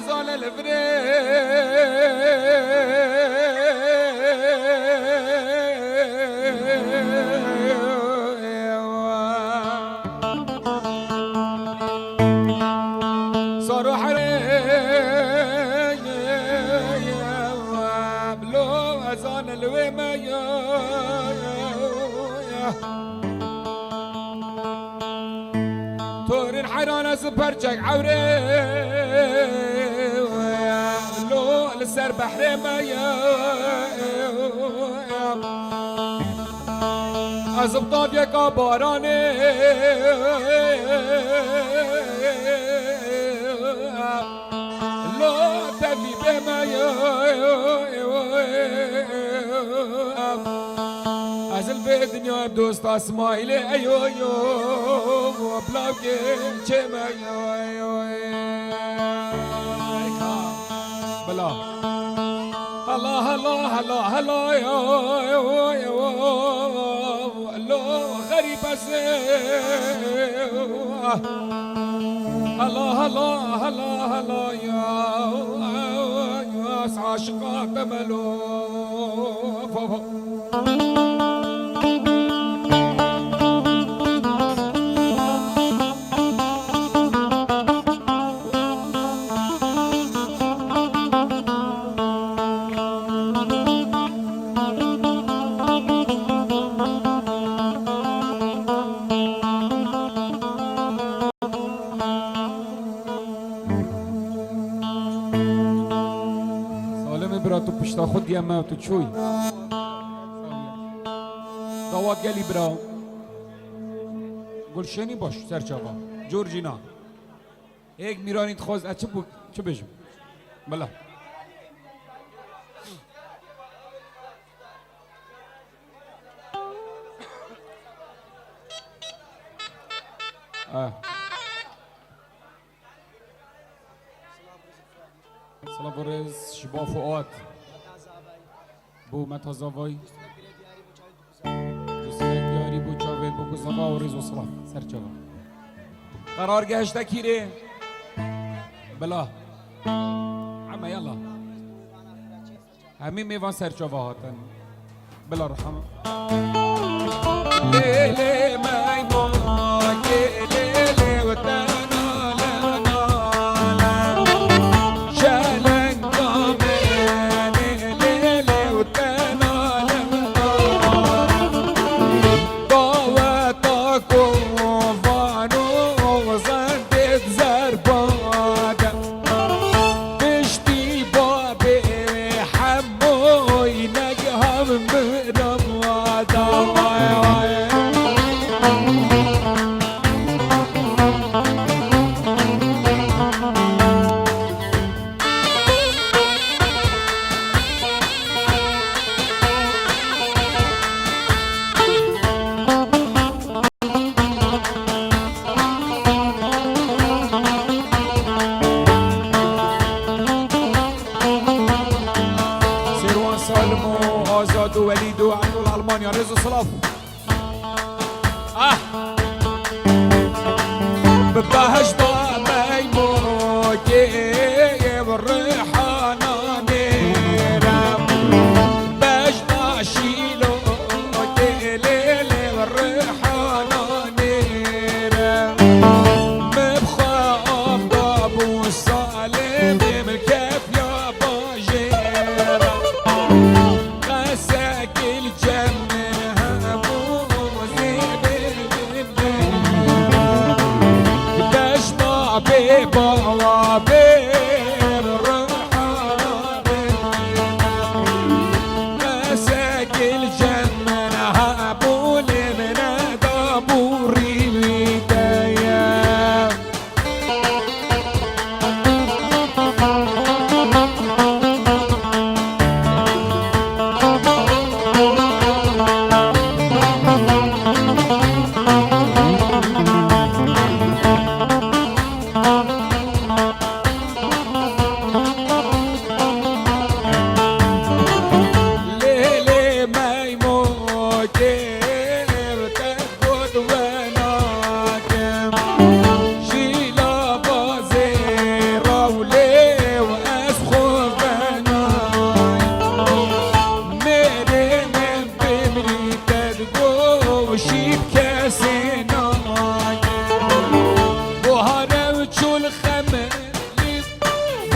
أزال الفري صاروح بلو أزال الوما تورين حيران سبرجك عوري لو لسر بحر مايا أزبطاب يكا باراني لو تبي بمايا ازل به دنیا دوست اسماعیل ایو و بلاو که چه بلا الله الله الله الله الله غریب است الله الله الله الله يا عاشقات ملو تو پشتا خود یمه تو چوی داوات گلی برا گلشنی باش سرچاقا جورجینا یک میرانید خواست اچه بو چه بجم بلا سلام برز شبا فؤاد بو متازاوای دوستان دیاری بو چاوید بو کزاوا و رز و سلام سرچاوا قرار گشته کیره بلا عمه یلا همین میوان سرچاوا هاتن بلا رحمه لیلی میمون لیلی و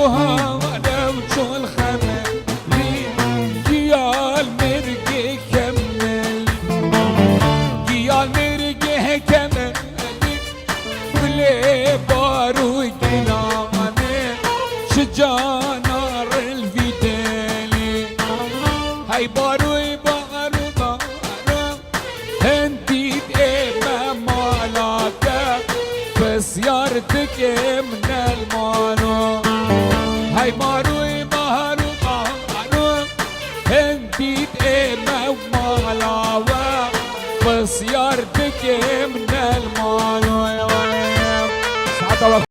بوها ولو شو الخمر قيال مرقي كمل قيال مرقي كمل ولي بارو قنامي شجانار الفيدالي هاي بارو بارو بارو هنديد إما مالاتك بسيارتك من المانو هاي بارو بارو بارو هنديد إما مالاوة بسيارتك من المانو سعادة الله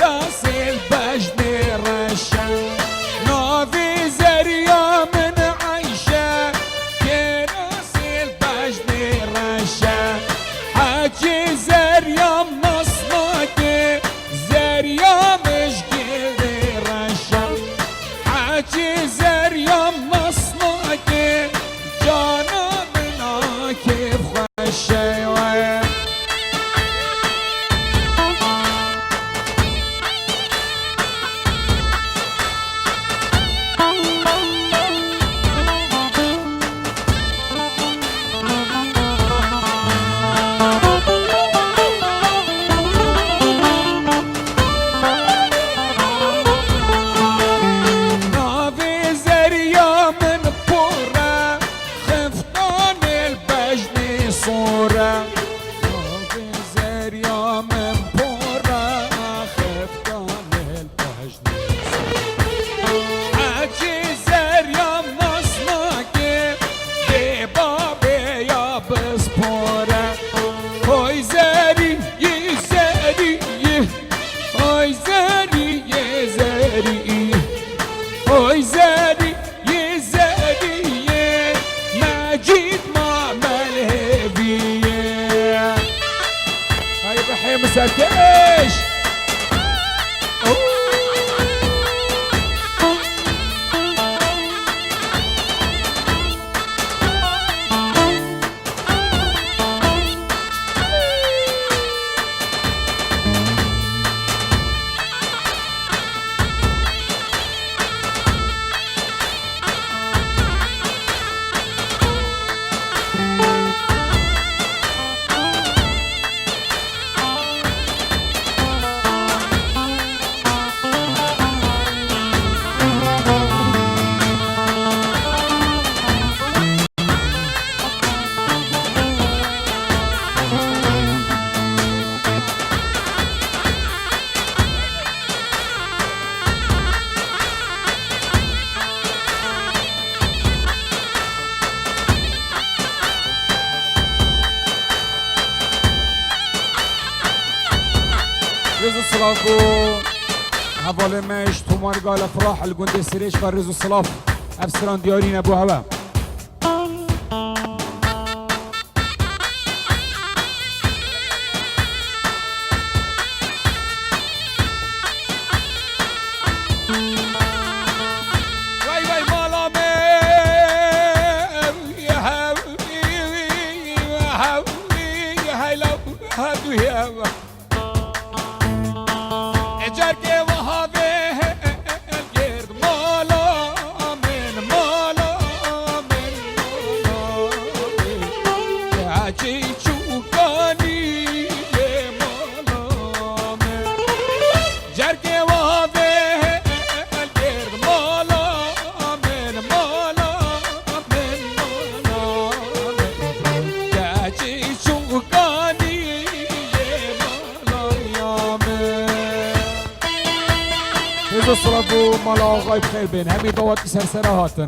راس البجن رشا نوفي زريا من عيشة راس البجن رشا حاجي زريا مصنعك زريا مش قدر رشا حاجي زريا مصنعك جانا منا كيف خشي مسكيش رزو الصلافو حواله مش تومار قال افراح الجند سريش قال رزو الصلاف افسران ديارين ابو هوا واي واي مالا يا حبيبي يا حبيبي يا هلا هادو يا جرگه و هاوه گرد مالا من مالا من مالا عجی چوکانی مالا من جرگه و هاوه گرد مالا من مالا من مالا عجی چوکانی هزو صلابو مالا آقای بخیر بین همین دعوت سرسره هاتن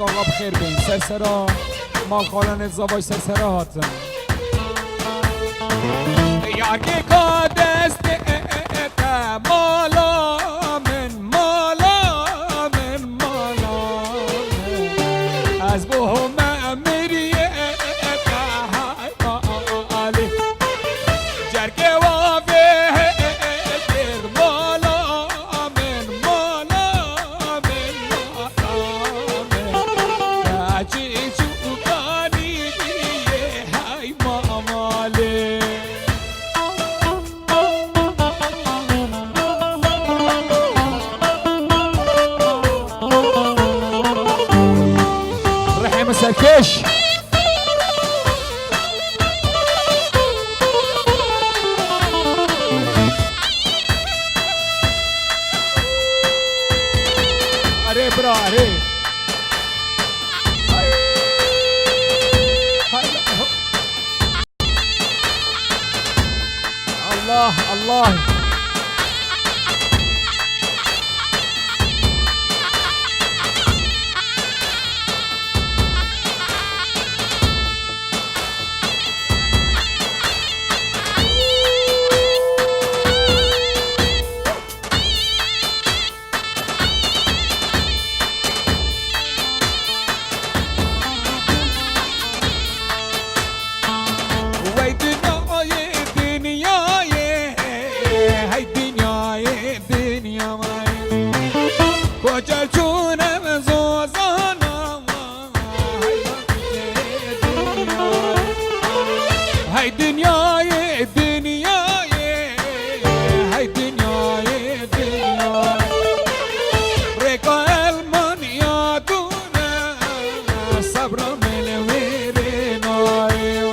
آقا بخیر بین سرسرا مال خالان زبای سرسرا هاتن یارگی که دست مالا من مالا من مالا از بهم امریه علی جرگه وافه گرد مالا من مالا من مالا عجی چوکانی های ماماله رحم سرکش اره برا اره الله الله هاي دنياي دنياي هاي دنياي دنياي ريقا المنيا دونا صبر من ويريناي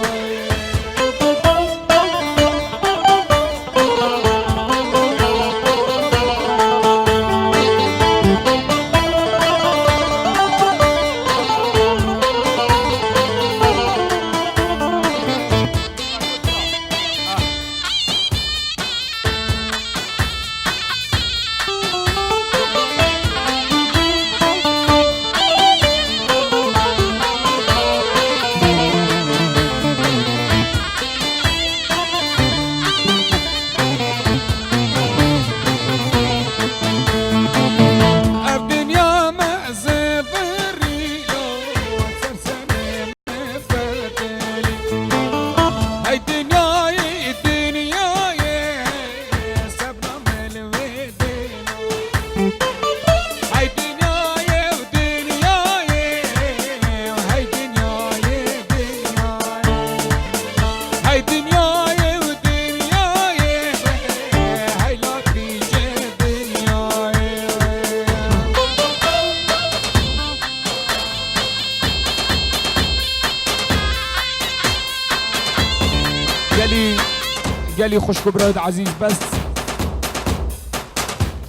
قالي خوشكو براد عزيز بس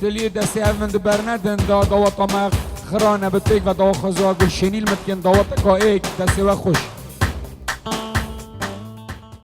تلي دستي هف من دبرندن دا دوطا ما خرانه بتيك و دا خزوا قل شنيل متكن دوطا كا ايك دستي و خوش